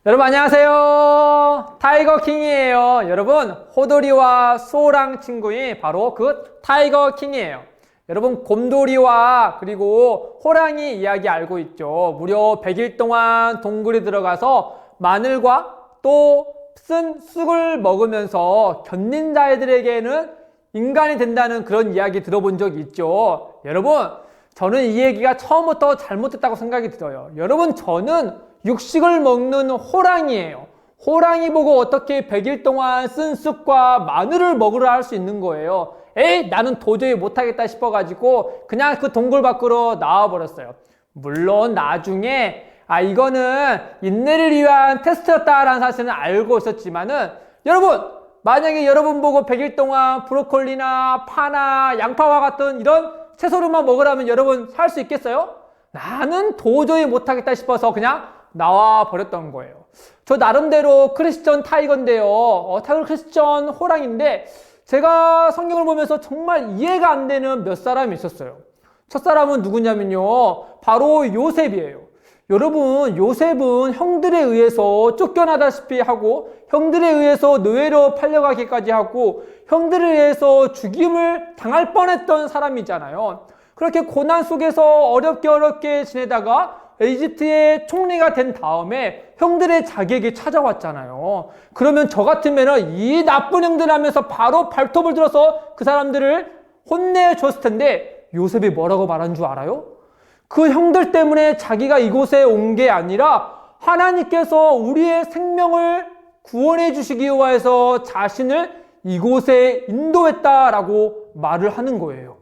여러분 안녕하세요. 타이거킹이에요. 여러분 호돌이와 소랑 친구인 바로 그 타이거킹이에요. 여러분 곰돌이와 그리고 호랑이 이야기 알고 있죠. 무려 100일 동안 동굴에 들어가서 마늘과 또 쓴 쑥을 먹으면서 견딘 자들에게는 인간이 된다는 그런 이야기 들어본 적 있죠. 여러분 저는 이 얘기가 처음부터 잘못됐다고 생각이 들어요. 여러분 저는 육식을 먹는 호랑이에요. 호랑이 보고 어떻게 100일 동안 쓴 쑥과 마늘을 먹으라 할 수 있는 거예요. 에이 나는 도저히 못하겠다 싶어가지고 그냥 그 동굴 밖으로 나와버렸어요. 물론 나중에 이거는 인내를 위한 테스트였다라는 사실은 알고 있었지만은 여러분 만약에 여러분 보고 100일 동안 브로콜리나 파나 양파와 같은 이런 채소류만 먹으라면 여러분 살 수 있겠어요? 나는 도저히 못하겠다 싶어서 그냥 나와 버렸던 거예요. 저 나름대로 크리스천 타이거인데요. 타이거 크리스천 호랑인데 제가 성경을 보면서 정말 이해가 안 되는 몇 사람이 있었어요. 첫 사람은 누구냐면요. 바로 요셉이에요. 여러분 요셉은 형들에 의해서 쫓겨나다시피 하고 형들에 의해서 노예로 팔려가기까지 하고 형들에 의해서 죽임을 당할 뻔했던 사람이잖아요. 그렇게 고난 속에서 어렵게 지내다가 이집트의 총리가 된 다음에 형들의 자기에게 찾아왔잖아요. 그러면 저 같으면 이 나쁜 형들 하면서 바로 발톱을 들어서 그 사람들을 혼내줬을 텐데 요셉이 뭐라고 말한 줄 알아요? 그 형들 때문에 자기가 이곳에 온 게 아니라 하나님께서 우리의 생명을 구원해 주시기 위해서 자신을 이곳에 인도했다라고 말을 하는 거예요.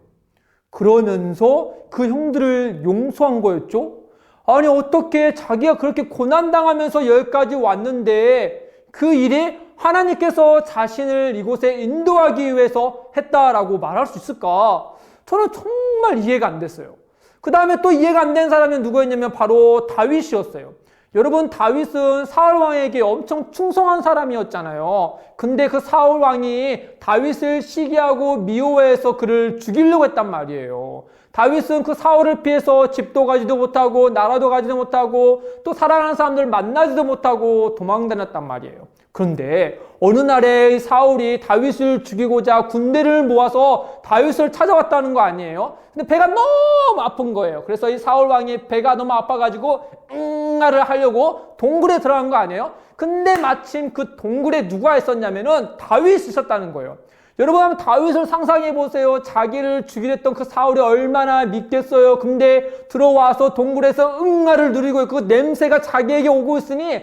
그러면서 그 형들을 용서한 거였죠? 아니 어떻게 자기가 그렇게 고난당하면서 여기까지 왔는데 그 일이 하나님께서 자신을 이곳에 인도하기 위해서 했다라고 말할 수 있을까? 저는 정말 이해가 안 됐어요. 그 다음에 또 이해가 안 된 사람이 누구였냐면 바로 다윗이었어요. 여러분 다윗은 사울 왕에게 엄청 충성한 사람이었잖아요. 근데 그 사울 왕이 다윗을 시기하고 미워해서 그를 죽이려고 했단 말이에요. 다윗은 그 사울을 피해서 집도 가지도 못하고 나라도 가지도 못하고 또 사랑하는 사람들 만나지도 못하고 도망다녔단 말이에요. 그런데 어느 날에 사울이 다윗을 죽이고자 군대를 모아서 다윗을 찾아왔다는 거 아니에요? 근데 배가 너무 아픈 거예요. 그래서 이 사울 왕이 배가 너무 아파가지고 응아를 하려고 동굴에 들어간 거 아니에요? 근데 마침 그 동굴에 누가 있었냐면은 다윗이 있었다는 거예요. 여러분 한번 다윗을 상상해 보세요. 자기를 죽이랬던 그 사울이 얼마나 믿겠어요. 근데 들어와서 동굴에서 응아를 누리고 그 냄새가 자기에게 오고 있으니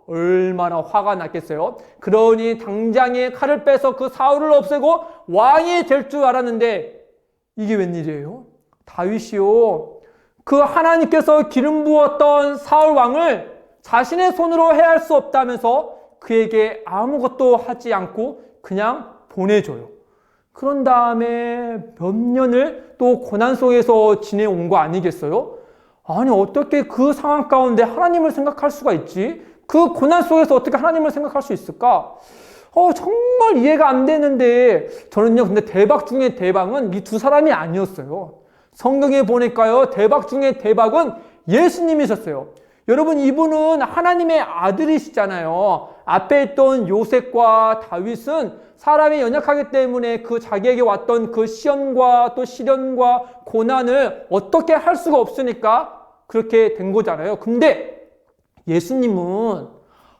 얼마나 화가 났겠어요. 그러니 당장에 칼을 빼서 그 사울을 없애고 왕이 될 줄 알았는데 이게 웬일이에요? 다윗이요. 그 하나님께서 기름 부었던 사울 왕을 자신의 손으로 해할 수 없다면서 그에게 아무것도 하지 않고 그냥 보내줘요. 그런 다음에 몇 년을 또 고난 속에서 지내온 거 아니겠어요? 아니 어떻게 그 상황 가운데 하나님을 생각할 수가 있지? 그 고난 속에서 어떻게 하나님을 생각할 수 있을까? 정말 이해가 안 되는데 저는요 근데 대박 중에 대박은 이 두 사람이 아니었어요. 성경에 보니까요 대박 중에 대박은 예수님이셨어요. 여러분 이분은 하나님의 아들이시잖아요. 앞에 있던 요셉과 다윗은 사람이 연약하기 때문에 그 자기에게 왔던 그 시험과 또 시련과 고난을 어떻게 할 수가 없으니까 그렇게 된 거잖아요. 근데 예수님은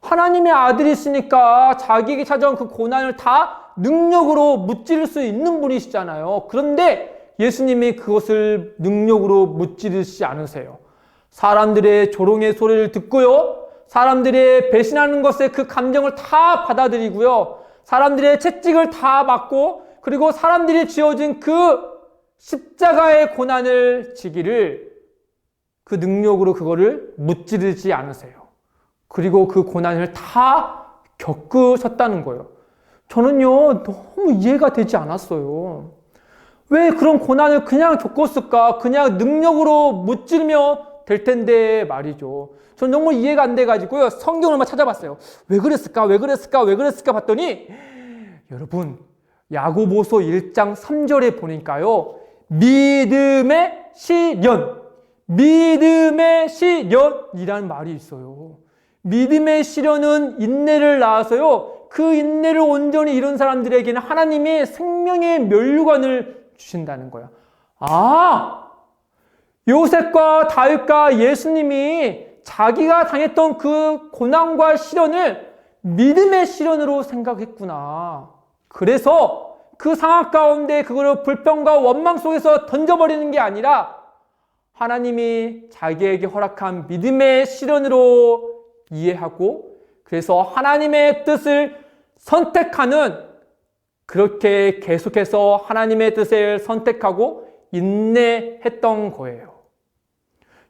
하나님의 아들이시니까 자기에게 찾아온 그 고난을 다 능력으로 무찌를 수 있는 분이시잖아요. 그런데 예수님이 그것을 능력으로 무찌르시지 않으세요. 사람들의 조롱의 소리를 듣고요. 사람들의 배신하는 것에 그 감정을 다 받아들이고요. 사람들의 채찍을 다 맞고 그리고 사람들이 지어진 그 십자가의 고난을 지기를 그 능력으로 그거를 무찌르지 않으세요. 그리고 그 고난을 다 겪으셨다는 거예요. 저는요 너무 이해가 되지 않았어요. 왜 그런 고난을 그냥 겪었을까? 그냥 능력으로 무찌르며 될 텐데 말이죠. 전 너무 이해가 안 돼가지고요. 성경을 막 찾아봤어요. 왜 그랬을까 봤더니 여러분 야고보서 1장 3절에 보니까요. 믿음의 시련이라는 말이 있어요. 믿음의 시련은 인내를 낳아서요, 그 인내를 온전히 이룬 사람들에게는 하나님이 생명의 면류관을 주신다는 거예요. 아, 요셉과 다윗과 예수님이 자기가 당했던 그 고난과 시련을 믿음의 시련으로 생각했구나. 그래서 그 상황 가운데 그거를 불평과 원망 속에서 던져버리는 게 아니라 하나님이 자기에게 허락한 믿음의 시련으로 이해하고, 그래서 하나님의 뜻을 선택하는, 그렇게 계속해서 하나님의 뜻을 선택하고 인내했던 거예요.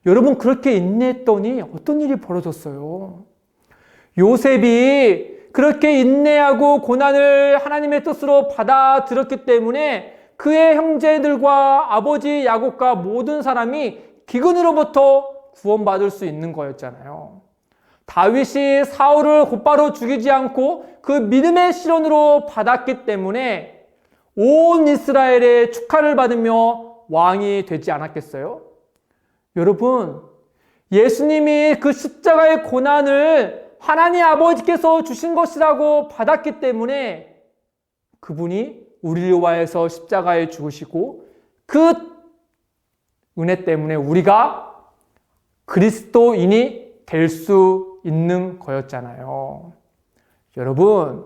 여러분, 그렇게 인내했더니 어떤 일이 벌어졌어요? 요셉이 그렇게 인내하고 고난을 하나님의 뜻으로 받아들였기 때문에 그의 형제들과 아버지 야곱과 모든 사람이 기근으로부터 구원받을 수 있는 거였잖아요. 다윗이 사울을 곧바로 죽이지 않고 그 믿음의 시련으로 받았기 때문에 온 이스라엘의 축하를 받으며 왕이 되지 않았겠어요? 여러분, 예수님이 그 십자가의 고난을 하나님 아버지께서 주신 것이라고 받았기 때문에 그분이 우리를 위하여서 십자가에 죽으시고, 그 은혜 때문에 우리가 그리스도인이 될 수 있는 거였잖아요. 여러분,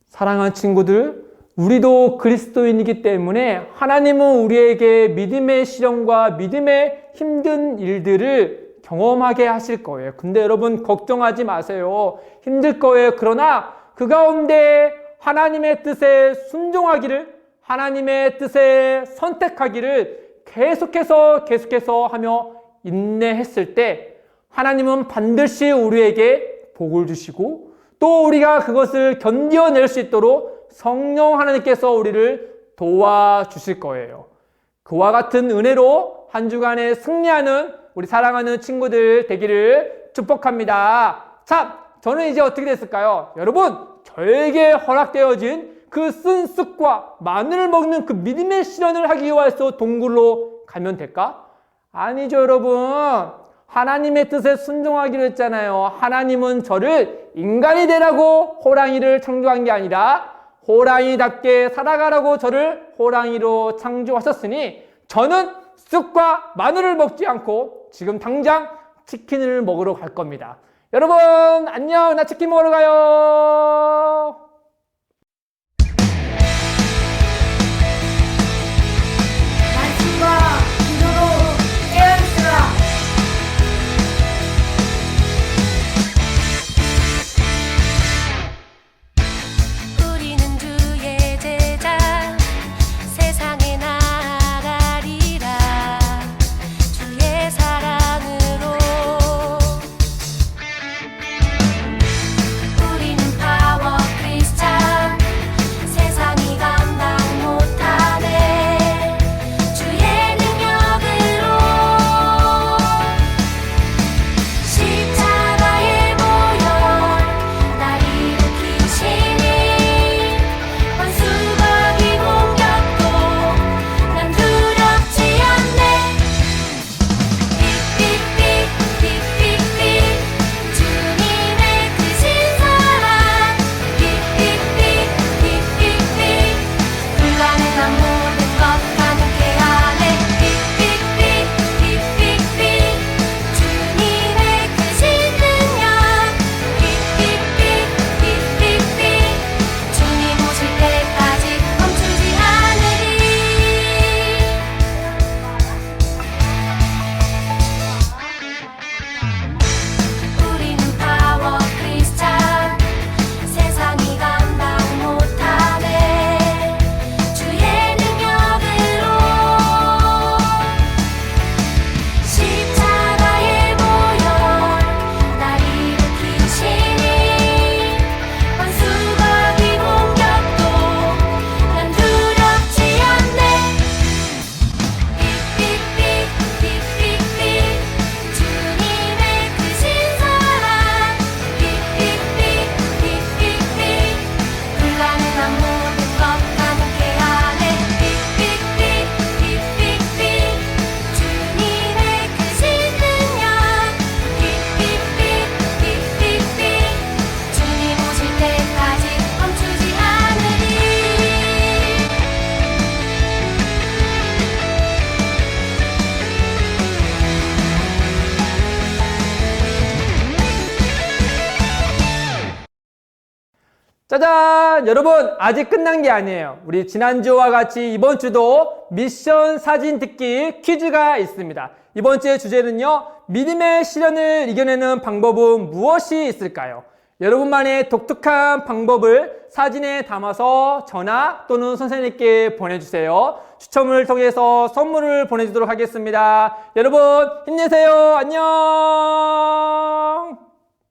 사랑하는 친구들, 우리도 그리스도인이기 때문에 하나님은 우리에게 믿음의 시련과 믿음의 힘든 일들을 경험하게 하실 거예요. 근데 여러분, 걱정하지 마세요. 힘들 거예요. 그러나 그 가운데 하나님의 뜻에 순종하기를, 하나님의 뜻에 선택하기를 계속해서 하며 인내했을 때 하나님은 반드시 우리에게 복을 주시고, 또 우리가 그것을 견뎌낼 수 있도록 성령 하나님께서 우리를 도와주실 거예요. 그와 같은 은혜로 한 주간에 승리하는 우리 사랑하는 친구들 되기를 축복합니다. 자, 저는 이제 어떻게 됐을까요? 여러분, 저에게 허락되어진 그 쓴 쑥과 마늘을 먹는 그 믿음의 실현을 하기 위해서 동굴로 가면 될까? 아니죠, 여러분. 하나님의 뜻에 순종하기로 했잖아요. 하나님은 저를 인간이 되라고 호랑이를 창조한 게 아니라 호랑이답게 살아가라고 저를 호랑이로 창조하셨으니, 저는 쑥과 마늘을 먹지 않고 지금 당장 치킨을 먹으러 갈 겁니다. 여러분, 안녕. 나 치킨 먹으러 가요. 짜잔! 여러분, 아직 끝난 게 아니에요. 우리 지난주와 같이 이번 주도 미션 사진 듣기 퀴즈가 있습니다. 이번 주의 주제는요, 믿음의 시련을 이겨내는 방법은 무엇이 있을까요? 여러분만의 독특한 방법을 사진에 담아서 전화 또는 선생님께 보내주세요. 추첨을 통해서 선물을 보내주도록 하겠습니다. 여러분, 힘내세요. 안녕!